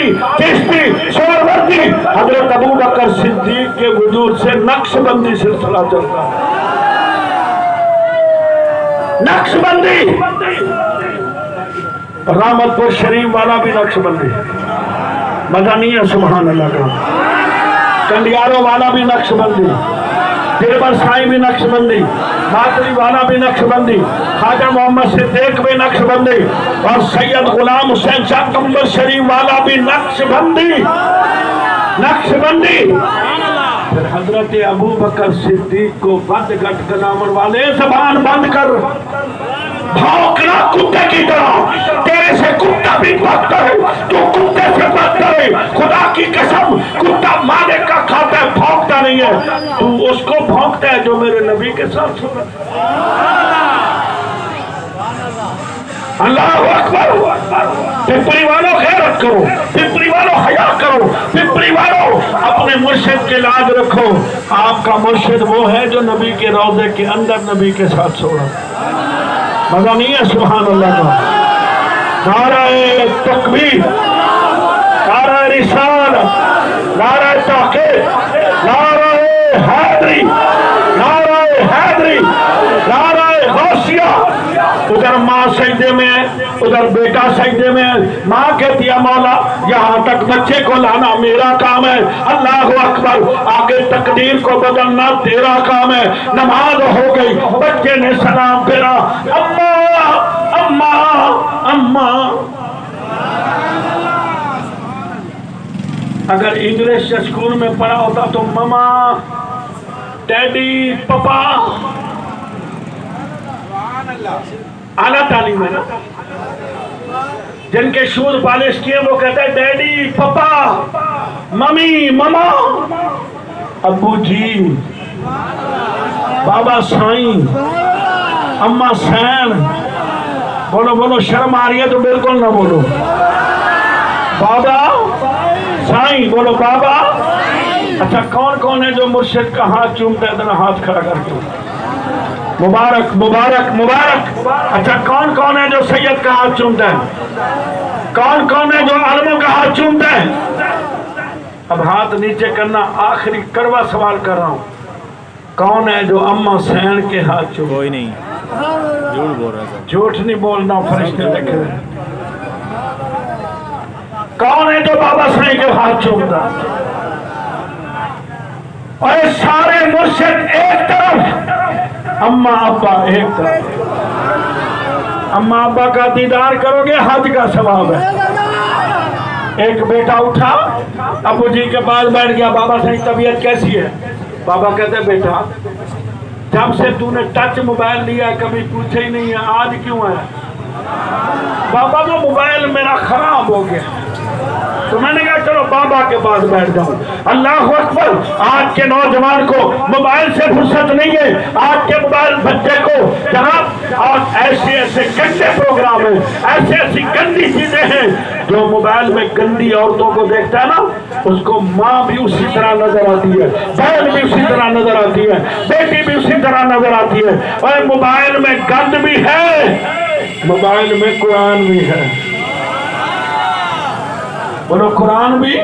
कादरी, चिश्ती, सोहरवर्दी, हजरत अबू बकर सिद्दीक के वजूद से नक्शबंदी सिलसिला चलता है। नक्शबंदी, रहमतपुर शरीफ वाला भी नक्शबंदी, मदनिया सुभान अल्लाह का, कंडियारों वाला भी नक्शबंदी, दिलबर साई भी नक्शबंदी, मातरी वाला भी नक्शबंदी, ख्वाजा मोहम्मद सिद्दीक भी नक्शबंदी और सैयद गुलाम हुसैन शाह कंबर शरीफ वाला भी नक्शबंदी। नक्शबंदी फिर हजरत अबू बकर सिद्दीक को बद गट गलामर वाले जबान बंद कर, भौंकना कुत्ते की तरह, तेरे से कुत्ता भी भागता है, तू कुत्ते से भागता है। खुदा की कसम, कुत्ता मालिक का खाता है, भौंकता नहीं है। तू उसको भौंकता है जो मेरे नबी के साथ सुना। अल्लाह अकबर। पिपरी वालों खैरत करो, पिपरी वालों हया करो, पिपरी वालों अपने मुर्शिद के लाज रखो। आपका मुर्शिद वो है जो नबी के रोजे के अंदर नबी के साथ सो रहा। मजा नहीं है सुभान अल्लाह का। नारे तकबीर, नारे रिसालत, नारे तहकीक, नारे हैदरी, नारे हैदरी, नारे गौसिया। उधर माँ सजदे में है, उधर बेटा सजदे में है। माँ कहती है मौला यहाँ तक बच्चे को लाना मेरा काम है। अल्लाह अकबर, आगे तकदीर को बदलना तेरा काम है। नमाज हो गई, बच्चे ने सलाम फेरा, अम्मा अम्मा अम्मा। अगर इंग्लिश स्कूल में पढ़ा होता तो ममा, डैडी, पापा, आला तालीम है ना। जिनके शूज पॉलिश किए वो कहते हैं डैडी, पापा, मम्मी, ममा, अब्बू जी, बाबा साईं, अम्मा सैन। बोलो बोलो, शर्म आ रही है तो बिल्कुल ना बोलो। बाबा साईं, बोलो बाबा। अच्छा, कौन कौन है जो मुर्शिद का हाथ चूमता है? इतना हाथ खड़ा करके मुबारक मुबारक मुबारक। अच्छा, कौन कौन है जो सैयद का हाथ चूमता है? कौन कौन है जो आलमों का हाथ चूमता है? अब हाथ नीचे करना, आखिरी करवा सवाल कर रहा हूं। कौन है जो अम्मा सैन के हाथ चूमता? कोई नहीं, झूठ बोल रहा है। झूठ नहीं बोलना, फरिश्ते देख रहे हैं। कौन है जो बाबा साईं के हाथ चूमता? और सारे मुर्शिद एक तरफ, अम्मा अब्बा एक तरफ। अम्मा अब्बा का दीदार करोगे, हज का सवाब है। एक बेटा उठा, अबू जी के पास बैठ गया, बाबा साईं तबीयत कैसी है? बाबा कहते बेटा जब से तूने टच मोबाइल लिया कभी पूछे ही नहीं है, आज क्यों है? बाबा वो मोबाइल मेरा खराब हो गया। तो मैंने कहा चलो बाबा के पास बैठ जाऊं। अल्लाह अकबर। आज के नौजवान को मोबाइल से फुर्सत नहीं है। आज के मोबाइल बच्चे को जनाब, और ऐसे ऐसे गंदे प्रोग्राम है, ऐसी ऐसी गंदी चीजें हैं जो मोबाइल में गंदी औरतों को देखता है ना, उसको माँ भी उसी तरह नजर आती है, बहन भी उसी तरह नजर आती है, बेटी भी उसी तरह नजर आती है। और मोबाइल में गंद भी है, मोबाइल में कुरान भी है। बोलो कुरान भी।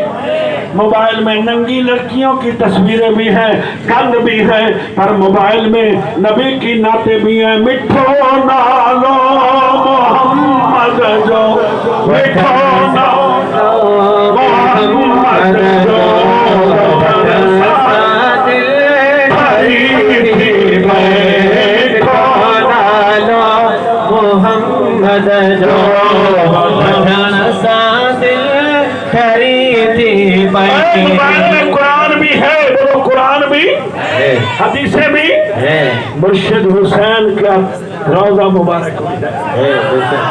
मोबाइल में नंगी लड़कियों की तस्वीरें भी हैं, गंद भी है, पर मोबाइल में नबी की नाते भी हैं। मिठो नालो मोहम्मद जो, मिठो नालो मोहम्मद जो, मोहम्मद जो कुरान भी है। बोलो कुरान भी, हदीसें भी, मुर्शिद हुसैन का रोजा मुबारक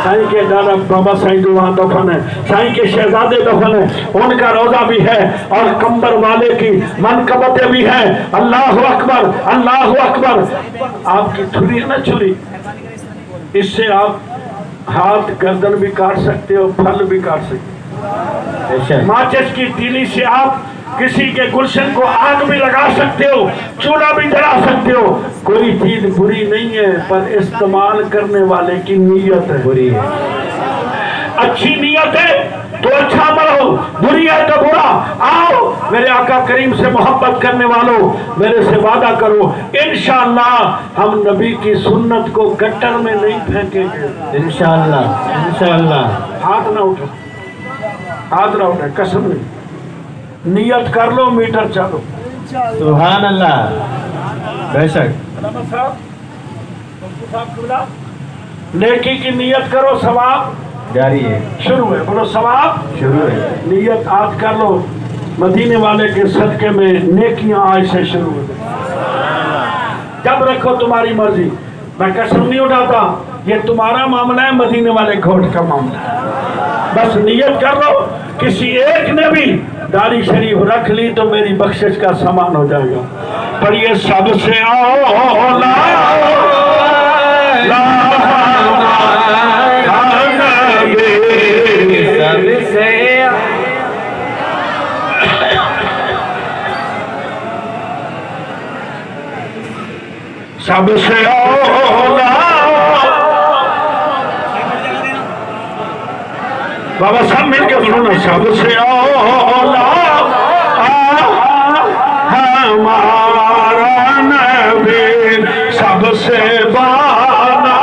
साईं के दादा बाबा साईं जो वहाँ दफन है, साईं के शहजादे दफन है, उनका रोजा भी है। और कंबर वाले की मनकबतें भी हैं। अल्लाह अकबर, अल्लाह अकबर। आपकी छुरी है ना, छुरी, इससे आप हाथ गर्दन भी काट सकते हो, फल भी काट सकते हो। माचिस की तीली से आप किसी के गुलशन को आग भी लगा सकते हो, चूल्हा भी जला सकते हो। कोई चीज बुरी नहीं है, पर इस्तेमाल करने वाले की नीयत है बुरी है। अच्छी नीयत है तो अच्छा बढ़ो, बुरी है तो बुरा। आओ मेरे आका करीम से मोहब्बत करने वालों, मेरे से वादा करो इंशाअल्लाह हम नबी की सुन्नत को गट्टर में नहीं फेंकेंगे इंशाअल्लाह इंशाअल्लाह। हाथ ना उठो, हाथ ना उठे, कसम नहीं, नियत कर लो, मीटर चलो। सुभान अल्लाह। बेशक नेकी की नियत करो, सवाब जारी है, शुरू है, बोलो सवाब शुरू है। नियत आज कर लो, मदीने वाले के सदके में नेकियां आज से शुरू हो गई। जब रखो तुम्हारी मर्जी, मैं कसम नहीं उठाता, ये तुम्हारा मामला है, मदीने वाले घोट का मामला है। बस नियत कर लो, किसी एक ने भी दाढ़ी शरीफ रख ली तो मेरी बख्शिश का सामान हो जाएगा। पर ये सबसे औला सबसे औला बाबा सब मिलके बोलो ना, सबसे औला हमारा नबी सबसे बाला।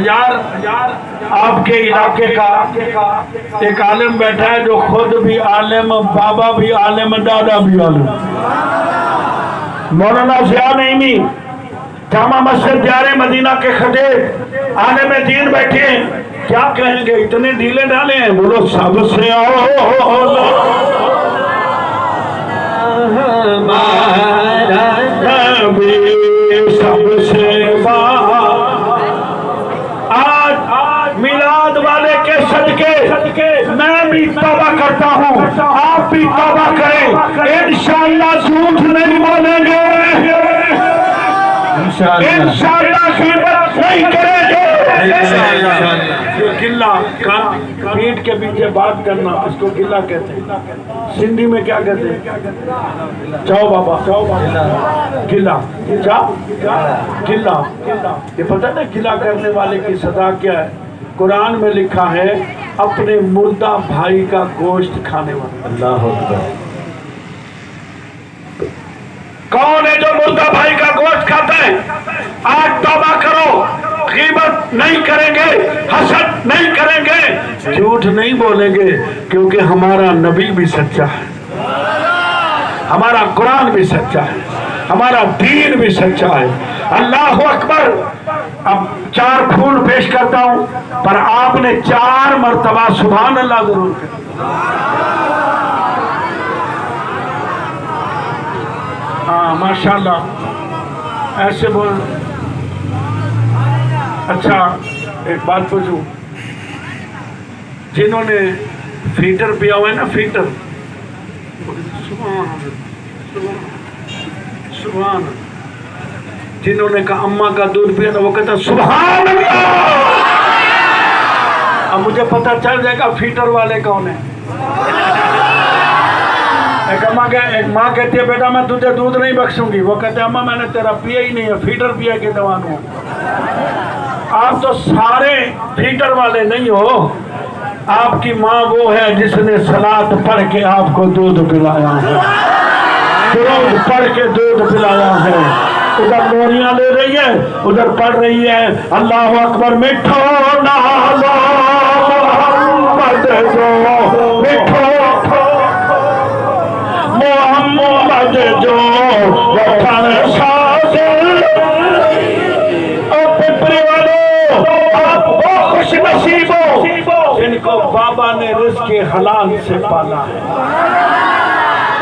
यार आपके इलाके का एक आलिम बैठा है जो खुद भी आलिम, बाबा भी आलिम, दादा भी आलिम, मौलाना ज़िया नईमी, जामा मस्जिद जारे मदीना के खतीब आने में दीन बैठे, क्या कहेंगे, इतने ढीले डाले हैं। बोलो सबसे औला हमारा नबी सबसे आज मिलाद वाले के सदके मैं भी तौबा करता हूँ, आप भी तौबा करें, इंशाअल्लाह झूठ नहीं बोलेंगे, इंशाअल्लाह ग़ीबत नहीं करेंगे। गिल्ला पीठ के पीछे बात करना, इसको गिल्ला कहते हैं। सिंधी में क्या कहते हैं? जाओ बाबा, जाओ बाबा, गिल्ला, जाओ गिल्ला। ये पता ना गिल्ला करने वाले की सजा क्या है? कुरान में लिखा है अपने मुर्दा भाई का गोश्त खाने वाला। अल्लाह अकबर। कौन है जो मुर्दा भाई का गोश्त खाता है? आज तौबा करो, ग़ीबत नहीं करेंगे, हसद नहीं करेंगे, झूठ नहीं बोलेंगे, क्योंकि हमारा नबी भी सच्चा है, हमारा कुरान भी सच्चा है, हमारा दीन भी सच्चा है। अल्लाह अकबर। अब 4 फूल पेश करता हूं, पर आपने 4 मरतबा सुभान अल्लाह जरूर करें। हाँ माशाल्लाह, ऐसे बोल। अच्छा एक बात पूछूं, जिन्होंने फीटर पिया हुआ है ना, फीटर, सुभान, जिन्होंने कहा अम्मा का दूध पिया था, वो कहता सुभान अल्लाह। अब मुझे पता चल जाएगा फीटर वाले कौन है। एक माँ कहती है बेटा मैं तुझे दूध नहीं बख्शूंगी, वो कहते अम्मा मैंने तेरा पिया ही नहीं है, फीटर पिया के दवान हूँ। आप तो सारे फीटर वाले नहीं हो, आपकी माँ वो है जिसने सलात पढ़ के आपको दूध पिलाया है, दुरूद पढ़ के दूध पिलाया है। उधर लोरियां ले रही है, उधर पढ़ रही है अल्लाह अकबर, मिठो नालो मोहम्मद जो, मिठो मोहम्मद जो वतन साज़। और पिपरी वालों, आप वो खुश नसीब हो जिनको बाबा ने रिज़्क़ हलाल से पाला है,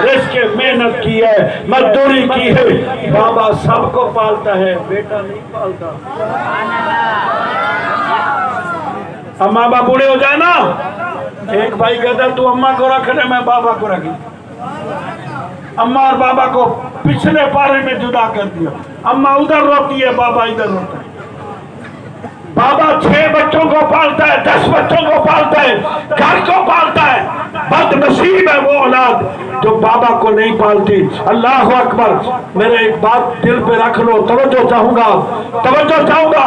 रिज़्क़ मेहनत की है, मजदूरी की है। बाबा सबको पालता है, बेटा नहीं पालता। अब माँ बाप बूढ़े हो जाए ना, एक भाई कहता तू अम्मा को रख ले, मैं बाबा को रखी। अम्मा और बाबा को पिछले पारे में जुदा कर दिया, अम्मा उधर रोती है, बाबा इधर रोता है। बाबा 6 बच्चों को पालता है, 10 बच्चों को पालता है, घर को पालता है। बदनसीब है वो औलाद जो बाबा को नहीं पालती। अल्लाह अकबर। मेरे एक बात दिल पे रख लो, तवज्जो चाहूंगा, तवज्जो चाहूंगा।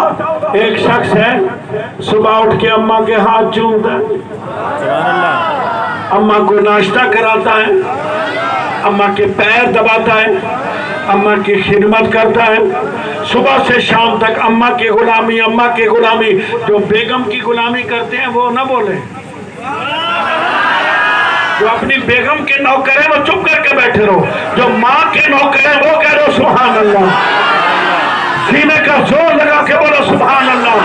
एक शख्स है सुबह उठ के अम्मा के हाथ चूमता है, अम्मा को नाश्ता कराता है, अम्मा के पैर दबाता है, अम्मा की खिदमत करता है, सुबह से शाम तक अम्मा की गुलामी, अम्मा की गुलामी। जो बेगम की गुलामी करते हैं वो ना बोले, जो अपनी बेगम के नौकर है वो चुप करके बैठे रहो, जो माँ के नौकर है वो कह रहे सुभान अल्लाह, सीने का जोर लगा के बोलो सुभान अल्लाह।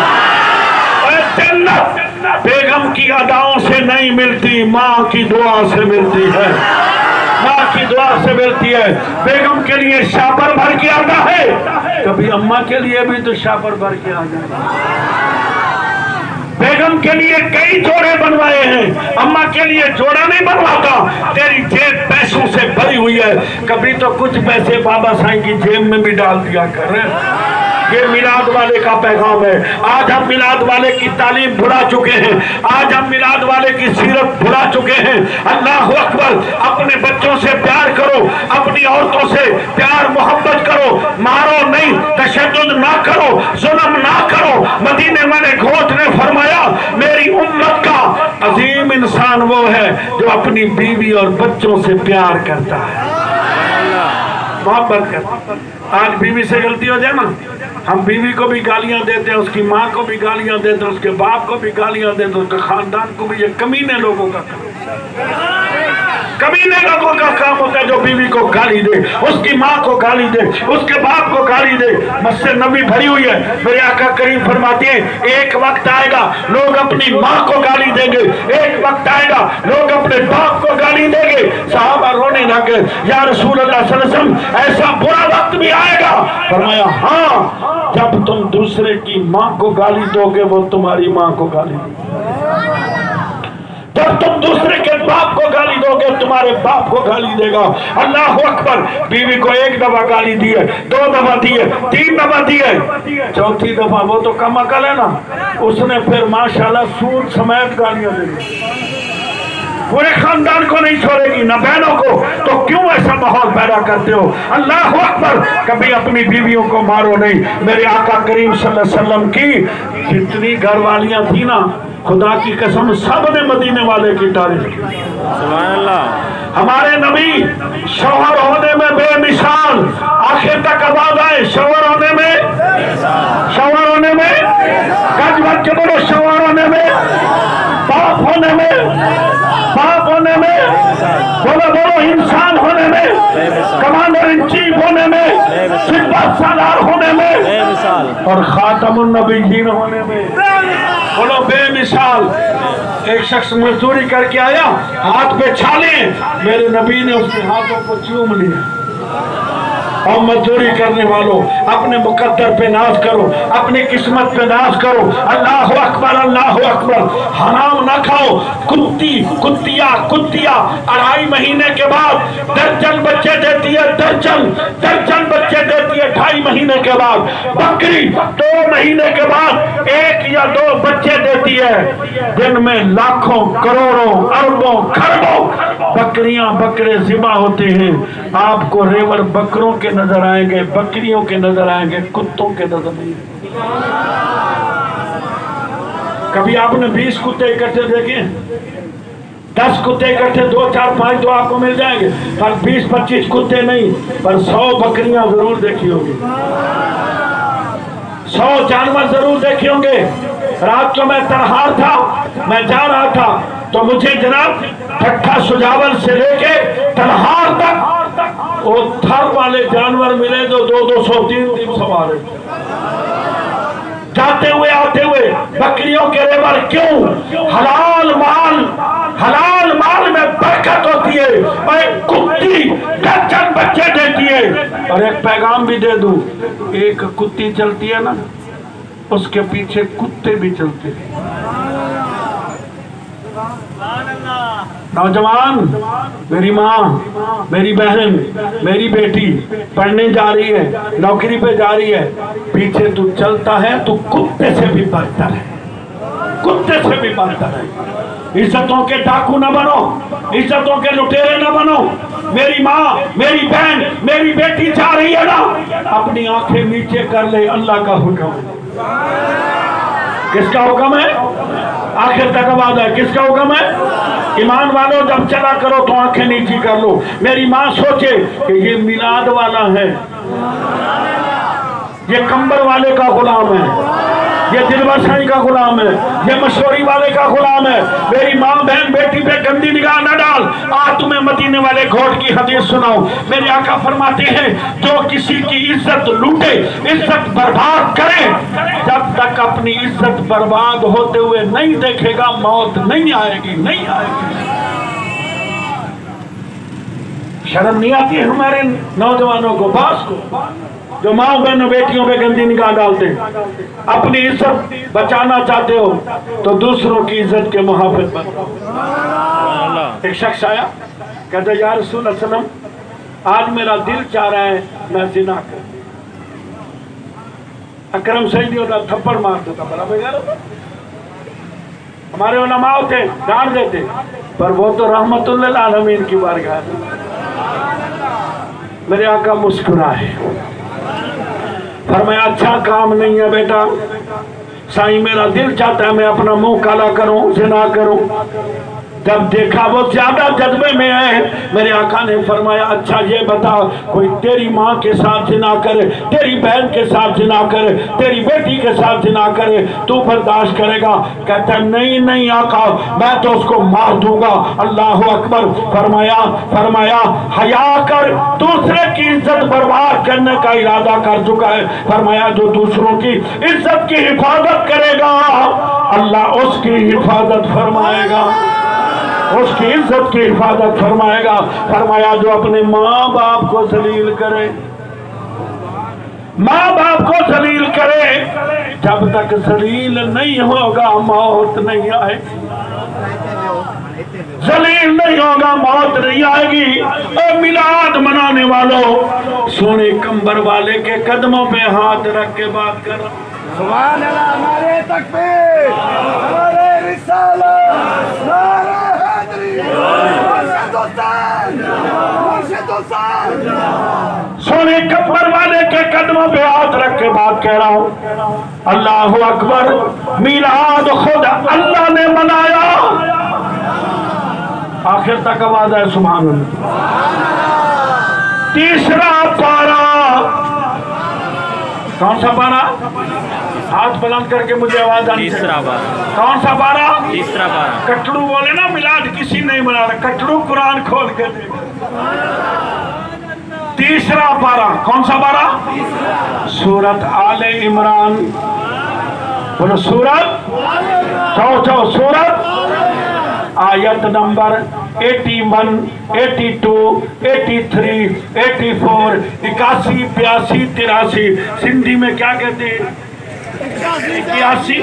जन्नत बेगम की अदाओं से नहीं मिलती, माँ की दुआ से मिलती है, माँ की दुआ से मिलती है। बेगम के लिए शापर भर के आता है, कभी अम्मा के लिए भी तो शापर भर के आ जाए। बेगम के लिए कई जोड़े बनवाए हैं, अम्मा के लिए जोड़ा नहीं बनवाता। तेरी जेब पैसों से भरी हुई है, कभी तो कुछ पैसे बाबा साईं की जेब में भी डाल दिया कर। ये मिलाद वाले का पैगाम है। आज हम मिलाद वाले की तालीम भुला चुके हैं, आज हम मिलाद वाले की सीरत भुला चुके हैं। अल्लाह अकबर। अपने बच्चों से प्यार करो, अपनी औरतों से प्यार मोहब्बत करो, मारो नहीं, तशद्दुद ना करो, जुल्म ना करो। मदीने वाले घोट ने फरमाया मेरी उम्मत का अजीम इंसान वो है जो अपनी बीवी और बच्चों से प्यार करता है, मोहब्बत करता है। आज बीवी से गलती हो जाए ना, हम बीवी को भी गालियां देते हैं, उसकी माँ को भी गालियां देते हैं, उसके बाप को भी गालियां देते हैं, उसके खानदान को भी। ये कमीने लोगों का काम, कमीने लोगों का काम होता है जो बीवी को गाली दे, उसकी माँ को गाली दे, उसके बाप को गाली दे। मस्जिद नबी भरी हुई है। मेरे आका करीम फरमाते हैं एक वक्त आएगा लोग अपनी माँ को गाली देंगे, एक वक्त आएगा लोग अपने बाप को गाली देंगे। साहबा रोने लगे, या रसूल अल्लाह सल्लल्लाहु अलैहि वसल्लम ऐसा बुरा वक्त भी आएगा? फरमाया हाँ, जब तुम दूसरे की माँ को गाली दोगे वो तुम्हारी माँ को गाली देगी, जब तुम दूसरे के बाप को गाली दोगे तुम्हारे बाप को गाली देगा। अल्लाह अकबर। बीवी को एक दफा गाली दी है, 2 दफा दी है, 3 दफा दी है, चौथी दफा वो तो कम अकल है ना, उसने फिर माशाल्लाह सूद समेत गालियां दी, पूरे खानदान को नहीं छोड़ेगी, न बहनों को। तो क्यों ऐसा माहौल पैदा करते हो? अल्लाह अकबर। कभी अपनी बीवियों को मारो नहीं। मेरे आका करीम सल्लल्लाहु अलैहि वसल्लम की जितनी घरवालियां थी ना, खुदा की कसम सब ने मदीने वाले की तारीफ की। सुभान अल्लाह। हमारे नबी शौहर होने में बेमिसाल, आखिर तक आवाज आए शौहर होने में, शौहर होने में, गज भर के बोलो शौहर होने में, बाप होने में, बाप होने में, बोलो बोलो इंसान होने में, कमांडर इन चीफ होने में, सिपह सालार होने में, और खातमुन नबीयीन होने में। बोलो बेमिसाल। एक शख्स मजदूरी करके आया, हाथ पे छाले, मेरे नबी ने उसके हाथों को चूम लिया। और मजदूरी करने वालों, अपने मुकद्दर पे नाज करो, अपनी किस्मत पे नाज करो। अल्लाह अकबर, अल्लाह अकबर। हराम ना खाओ। कुत्तिया 2.5 महीने के बाद दर्जन बच्चे देती है, दर्जन बच्चे देती है 2.5 महीने के बाद। बकरी 2 महीने के बाद 1 या 2 बच्चे देती है। दिन में लाखों, करोड़ों, अरबों, खरबों बकरियां, बकरे ज़िबा होते हैं। आपको रेवड़ बकरों के नजर आएंगे, बकरियों के नजर आएंगे, कुत्तों के नजर नहीं। कभी आपने 20 कुत्ते इकट्ठे देखे? 10 कुत्ते इकट्ठे 2, 4, 5 तो आपको मिल जाएंगे, पर 20-25 कुत्ते नहीं, पर 100 बकरियां जरूर देखी होगी, 100 जानवर जरूर देखे होंगे। रात को मैं तरहार था, मैं जा रहा था, तो मुझे जनाब ठट्ठा सुजावल से लेके तरहार तक वो थर वाले जानवर मिले जो 200, 300 सवार जाते हुए आते हुए। बकरियों के रेवड़ क्यों? हलाल माल में बरकत होती है। और कुत्ती दर्जन बच्चे देती है। और एक पैगाम भी दे दूं, एक कुत्ती चलती है ना, उसके पीछे कुत्ते भी चलते हैं। नौजवान, मेरी माँ, मेरी बहन, मेरी बेटी पढ़ने जा रही है, नौकरी पे जा रही है, पीछे तू चलता है तो कुत्ते से भी बदतर है, कुत्ते से भी बदतर है। इज्जतों के डाकू न बनो, इज्जतों के लुटेरे न बनो। मेरी माँ, मेरी बहन, मेरी बेटी जा रही है ना, अपनी आंखें नीचे कर ले, अल्लाह का हुक्म है। किसका हुक्म है? आखिर तक आवाज है, किसका हुक्म है? ईमान वालों, जब चला करो तो आंखें नीची कर लो। मेरी माँ सोचे कि ये मिलाद वाला है, ये कंबर वाले का गुलाम है, ये दिलबरसाई का गुलाम है, ये मशहूरी वाले का गुलाम है। मेरी माँ, बहन, बेटी पे गंदी निगाह न डाल। आज तुम्हें मदीने वाले घोट की हदीस सुनाओ। मेरे आका फरमाते हैं, जो किसी की इज्जत लूटे, इज्जत बर्बाद करे, जब तक अपनी इज्जत बर्बाद होते हुए नहीं देखेगा, मौत नहीं आएगी, नहीं आएगी। शर्म नहीं आती है हमारे नौजवानों को, बास को, जो माँ बहनों बेटियों पे गंदी निगाह डालते हैं। अपनी इज्जत बचाना चाहते हो तो दूसरों की इज्जत के मुहाफिज बनो। एक शख्स आया, कहते या रसूल सल्लम, आज मेरा दिल चाह रहा है मैं जिना करूं। अकरम सही नहीं होता, थप्पड़ मार देता, बड़ा बेकार होता। हमारे उलमा होते डांट देते, पर वो तो रहमतुल्लिल आलमीन की बारगाह में। मेरे आका मुस्कुराए, फरमाया अच्छा काम नहीं है बेटा, साईं मेरा दिल चाहता है मैं अपना मुंह काला करूं, जिना करूं। जब देखा वो ज्यादा जज्बे में है, मेरे आका ने फरमाया अच्छा ये बता, कोई तेरी माँ के साथ जिना करे, तेरी बहन के साथ जिना करे, तेरी बेटी के साथ जिना करे, तू बर्दाश्त करेगा? कहता नहीं नहीं आका, मैं तो उसको मार दूंगा। अल्लाह अकबर। फरमाया हया कर, दूसरे की इज्जत बर्बाद करने का इरादा कर चुका है। फरमाया जो दूसरों की इज्जत की हिफाजत करेगा, अल्लाह उसकी हिफाजत फरमाएगा, उसकी इज्जत की हिफाजत फरमाएगा। फरमाया जो अपने माँ बाप को जलील करे, माँ बाप को जलील करे, जब तक जलील नहीं होगा मौत नहीं आएगी, जलील नहीं होगा मौत नहीं आएगी। और मिलाद मनाने वालों, सोने कंबर वाले के कदमों पे हाथ रख के बात कर। सुभान अल्लाह, नारे तकबीर, नारे रिसालत, नारे हैदरी, मुर्शिद हुसैन। सोने कंबर वाले के कदमों पे हाथ रख के बात कह रहा हूँ। अल्लाह अकबर। मिलाद खुद अल्लाह ने मनाया। आखिर तक आवाज है सुभान अल्लाह। तीसरा पारा, कौन सा पारा? हाथ बुलंद करके मुझे आवाज आनी। तीसरा पारा। कौन सा पारा? तीसरा पारा। कटड़ू बोले ना, मिलाद किसी नहीं मना रहा, कटड़ू कुरान खोल के दे। तीसरा पारा, कौन सा पारा? सूरत आले इमरान। बोलो सूरत, जाओ सूरत, आयत नंबर 81, 82, 83, 84, 81, 82, 83। सिंधी में क्या कहते हैं? 81, 82,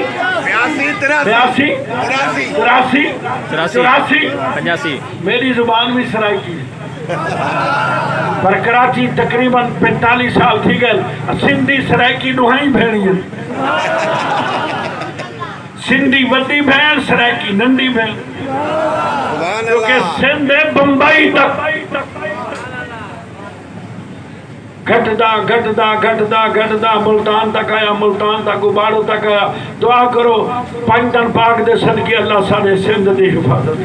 83, 84, 85। मेरी जुबान में सराइकी पर कराची तकरीबन 45 साल थी गए। सिंधी सराइकी नुहाई भेड़ियां, सिंधी वड्डी भेड़, सराइकी नंढी भेड़, क्योंकि सिंध बंबई तक घटदा मुल्तान तक आया, मुल्तान तक उबाड़ो तक आया। दुआ करो पंजन पाक दे सदके अल्लाह सारे सिंध दी हिफाजत।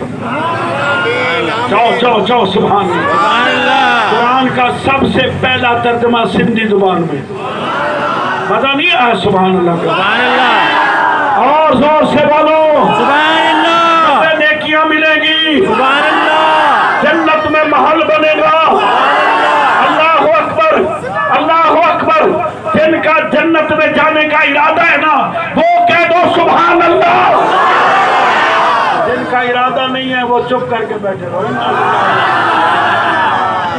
जाओ सुभान अल्लाह। कुरान का सबसे पहला तर्जुमा सिंधी जुबान में। मजा नहीं आया सुभान अल्लाह का? सुभान अल्लाह। और जोर से बोलो सुभान अल्लाह। नेकियां मिलेगी, सुभान अल्लाह। जन्नत में महल बनेगा। अल्लाह अकबर। जिनका जन्नत में जाने का इरादा है ना, वो कह दो सुभान अल्लाह। जिनका इरादा नहीं है वो चुप करके बैठे रहो।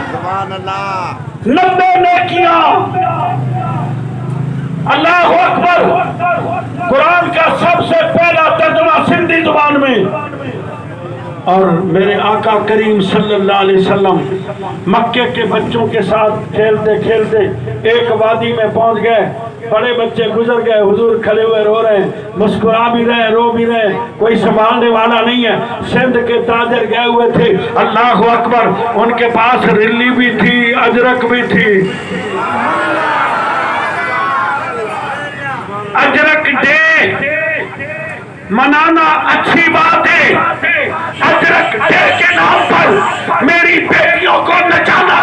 सुभान अल्लाह। 90 नेकियां। अल्लाह अकबर। कुरान का सबसे पहला तर्जुमा सिंधी जुबान में। और मेरे आका करीम सल्लल्लाहु अलैहि वसल्लम मक्के के बच्चों के साथ खेलते खेलते एक वादी में पहुंच गए। बड़े बच्चे गुजर गए, हुजूर खड़े हुए रो रहे हैं, मुस्कुरा भी रहे, रो भी रहे, कोई संभालने वाला नहीं है। सिंध के ताजर गए हुए थे, अल्लाह अकबर, उनके पास रिल्ली भी थी, अजरक भी थी। अजरक डे मनाना अच्छी बात है, अजरक डे के नाम पर मेरी बेटियों को नचाना,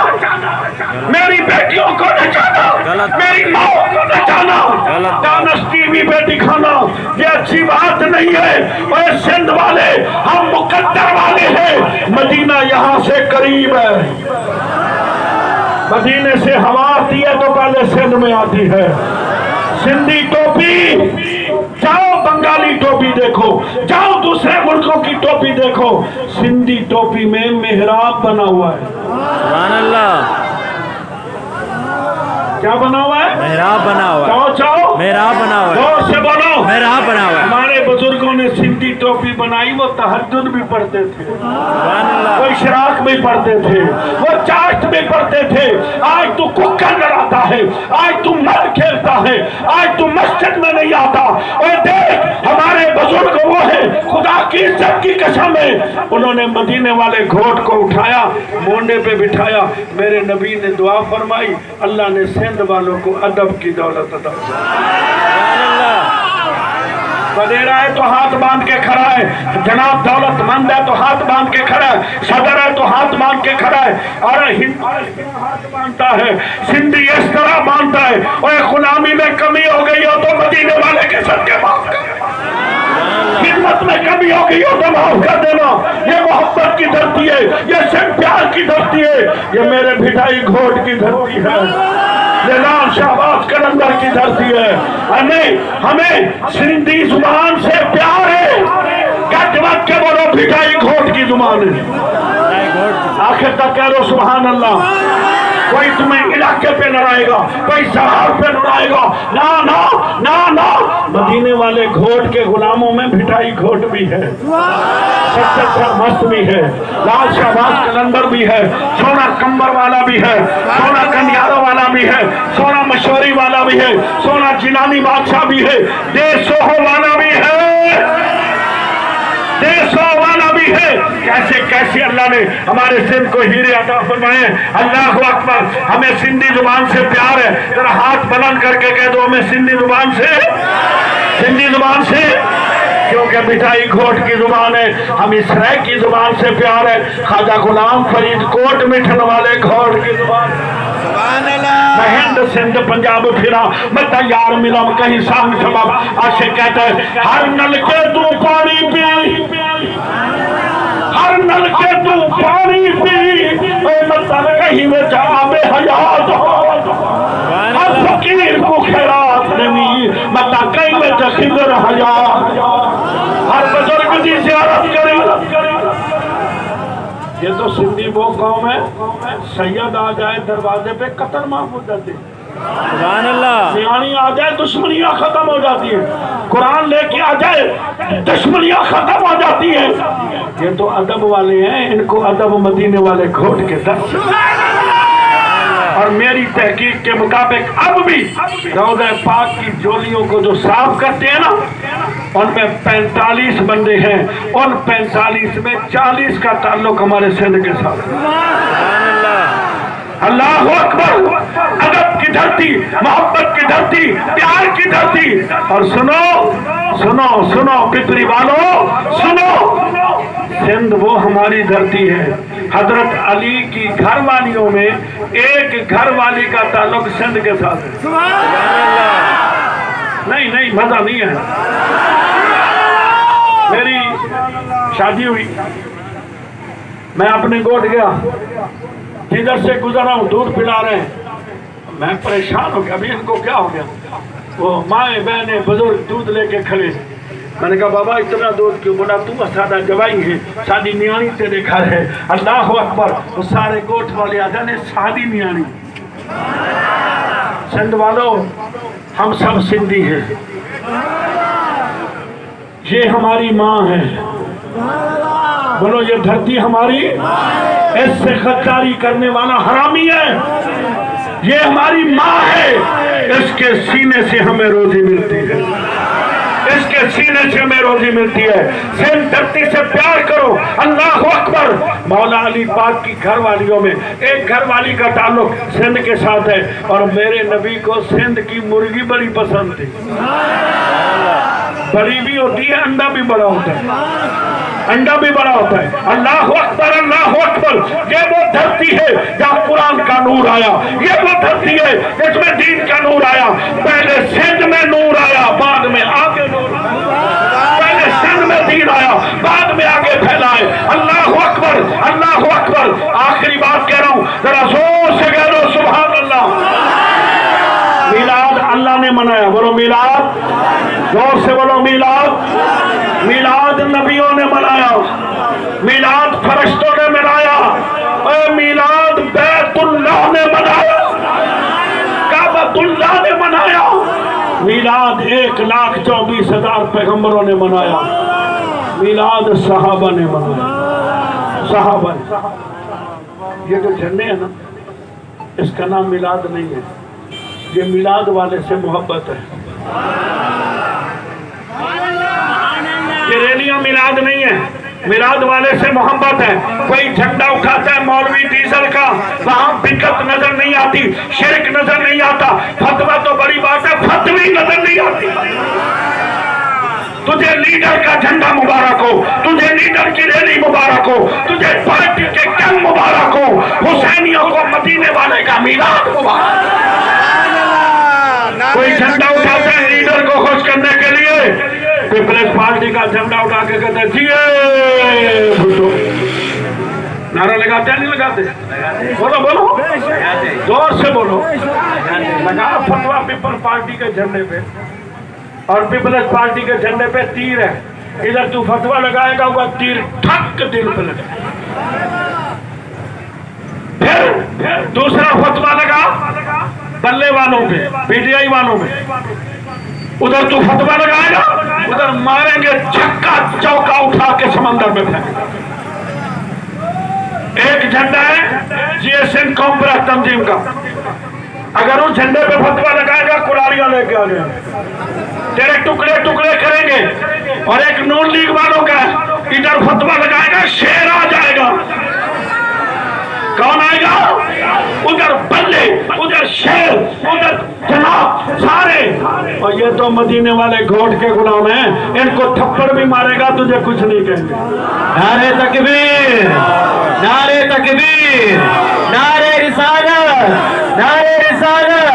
मेरी बेटियों को नचाना, मेरी माँ को नचाना, डानस टीवी पे दिखाना, ये अच्छी बात नहीं है। और सिंध वाले हम मुकद्दर वाले हैं, मदीना यहाँ से करीब है, मदीने से हवा आती है तो पहले सिंध में आती है। सिंधी टोपी, जाओ बंगाली टोपी देखो, जाओ दूसरे मुल्कों की टोपी देखो, सिंधी टोपी में मेहराब बना हुआ है। सुभान अल्लाह। क्या बना हुआ है? मेहराब बना हुआ है। जाओ जाओ, मेहराब बना हुआ है। जोर से बोलो, मेहराब बना हुआ है। हमारे बुजुर्गों ने सिंधी टोपी बनाई, वो तहज्जुद भी पढ़ते थे, सुभान अल्लाह। वो इशराक भी पढ़ते थे, वो चाश्त भी पढ़ते थे। आज तू कुक्कर लड़ाता है, आज तू मर खेलता है, आज तू मस्जिद में नहीं आता। और देख हमारे बुजुर्ग वो है, खुदा की इज्जत की कसम है, उन्होंने मदीने वाले घोट को उठाया, मोंडे पे बिठाया, मेरे नबी ने दुआ फरमाई, अल्लाह ने सिंध वालों को अदब की दौलत अता बदेरा है तो हाथ बांध के खड़ा है, जनाब दौलतमंद है तो हाथ बांध के खड़ा है, सदर है तो हाथ बांध के खड़ा है। और हिंदू हाथ बांधता है, सिंधी इस तरह बांधता है। और गुलामी में कमी हो गई हो तो मदीने वाले के सदके माफ कर, हिम्मत में कमी हो गई हो तो माफ कर देना। ये मोहब्बत की धरती है, ये सिर्फ प्यार की धरती है, ये मेरे भिटाई घोट की धरती है, ये लाल शाहबाज कलंदर की धरती है। हमें सिंधी जुबान से प्यार है, गट वक्त के बोलो भिटाई घोट की जुबान है। आखिर तक कह लो सुभान अल्लाह। कोई तुम्हें इलाके पे लड़ाएगा, कोई सरहद पे लड़ाएगा, ना ना ना ना, मदीने वाले घोट के गुलामों में भिटाई घोट भी है, सच्चा मस्त भी है, लाल शाहबाज कलंदर भी है, सोना कंबर वाला भी है, सोना कन्यारा वाला भी है, सोना मशवरी वाला भी है, सोना जिलानी बादशाह भी है, देशोहो वाला भी है, देशों वाला भी है। कैसे कैसे अल्लाह ने हमारे सिंध को हीरे अता फरमाए। अल्लाह अकबर। हमें सिंधी जुबान से प्यार है, जरा हाथ बुलंद करके कह दो हमें सिंधी जुबान से, सिंधी जुबान से, क्योंकि मिठाई घोट की जुबान है। हम इसराय की जुबान से प्यार है, ख्वाजा गुलाम फरीद कोट मिठन वाले घोट की जुबान। मैं हिंद सिंध पंजाब फिरा, मैं तैयार मिला कहीं सांग सबब। आशिक कहते हैं हर नल के तू पानी पी, हर नल के तू पानी पी, मतलब कहीं में जाबे हयात हो, हर फकीर को खैरात नहीं, मतलब कहीं में जखिदर हयात, हर बुजुर्ग की ज़ियारत करें। ये तो सिंधी वो कौम है, सैयद आ जाए दरवाजे पे कतर माफ हो जाते, सुभान अल्लाह। सियानी आ जाए दुश्मनियां खत्म हो जाती है, कुरान लेके आ जाए दुश्मनियां खत्म हो जाती है। ये तो अदब वाले हैं, इनको अदब मदीने वाले घोट के दर। और मेरी तहकीक के मुताबिक अब भी रौज़ा पाक की जोलियों को जो साफ करते हैं ना, उनमें 45 बंदे हैं, उन 45 में 40 का ताल्लुक हमारे सिंध के साथ। अल्लाह अकबर। अदब की धरती, मोहब्बत की धरती, प्यार की धरती। और सुनो सुनो सुनो पिपरी वालों सुनो, सिंध वो हमारी धरती है। हजरत अली की घर वालियों में एक घर वाली का ताल्लुक सिंध के साथ है। नहीं नहीं मजा नहीं है। मेरी शादी हुई, मैं अपने गोट गया, जिधर से गुजरा हूँ दूध पिला रहे हैं, मैं परेशान हो गया, अभी इनको क्या हो गया। वो माए बहने बुजुर्ग दूध लेके खड़े। मैंने कहा बाबा इतना दूध क्यों? बोला तू सादा जवाई है, शादी नियाणी तेरे घर है। अल्लाह अकबर। वो सारे गोठ वाले आ जाने शादी नियाणी। सिंध वालों हम सब सिंधी हैं, ये हमारी माँ है। बोलो ये धरती हमारी, इससे गद्दारी करने वाला हरामी है। ये हमारी माँ है, इसके सीने से हमें रोजी मिलती है, इसके सीने से हमें रोजी मिलती है। सिंध धरती से प्यार करो। अल्लाह अकबर। मौला अली पाक की घरवालियों में एक घरवाली का ताल्लुक सिंध के साथ है और मेरे नबी को सिंध की मुर्गी बड़ी पसंद थी। बड़ी भी होती है, अंडा भी बड़ा होता है, अंडा भी बड़ा होता है। अल्लाह अकबर, अल्लाह अकबर। ये वो धरती है जहाँ कुरान का नूर आया, ये वो धरती है जिसमें दीन का नूर आया। पहले सिंध में नूर आया, बाद में आगे नूर आया। पहले सिंध में दीन आया, बाद में आगे फैलाए। अल्लाह अकबर, अल्लाह अकबर। आखिरी बात कह रहा हूँ, जरा जोर से कह लो सुभान अल्लाह। मिलाद अल्लाह ने मनाया, बोलो मिलाद, जोर से बोलो मिलाद। मिलाद नबियों ने मनाया, मिलाद फरिश्तों ने मनाया, और मिलाद बैतुल्लाह ने मनाया, काबतुल्लाह ने मनाया। मिलाद 1,24,000 पैगंबरों ने मनाया। मिलाद सहाबा ने मनाया, सहाबा। ये जो झंडे हैं ना, इसका नाम मिलाद नहीं है, ये मिलाद वाले से मोहब्बत है। ये रैलियां मिलाद नहीं है, मिलाद वाले से मोहब्बत है। कोई झंडा उठाता है मौलवी डीजल का, वहां बिकत नजर नहीं आती, शिरक नजर नहीं आता। फतवा तो बड़ी बात है, फतवी नजर नहीं आती। तुझे लीडर का झंडा मुबारक हो, तुझे लीडर की रैली मुबारक हो, तुझे पार्टी के कैंप मुबारक हो, हुसैनियों को मदीने वाले का मिलाद मुबारक। कोई झंडा उठाता है लीडर को खुश करने के लिए, पीपल्स पार्टी का झंडा उठा के कहते हैं जिए भुट्टो। नारा लगाते हैं नहीं लगाते? बोलो बोलो, जोर से बोलो। लगा फतवा पीपल्स पार्टी के झंडे पे, और पीपल्स पार्टी के झंडे पे तीर है। इधर तू फतवा लगाएगा, वह तीर ठक दिल पे लगा। फिर दूसरा फतवा लगा बल्ले वालों पे, पीटीआई वालों पे, उधर तू फतवा लगाएगा, उधर मारेंगे छक्का चौका उठा के समंदर में फेंक। एक झंडा है जीएसएन कॉम्प्रेस तंजीम का, अगर उस झंडे पे फतवा लगाएगा कुलारियां लेके आ जाए, तेरे टुकड़े टुकड़े करेंगे। और एक नून लीग वालों का इधर फतवा लगाएगा, शेर आ जाएगा। कौन आएगा? उधर बल्ले, उधर शेर, उधर जनाब, सारे। और ये तो मदीने वाले घोट के गुलाम हैं, इनको थप्पड़ भी मारेगा तुझे कुछ नहीं कहेंगे। नारे तकबीर, नारे तकबीर, नारे रिसालत, नारे रिसालत,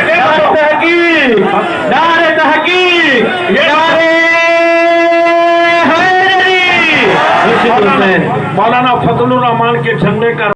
नारे तहकीक, नारे तहकीक, नारे हैदरी। मौलाना फजलुर रहमान के झंडे का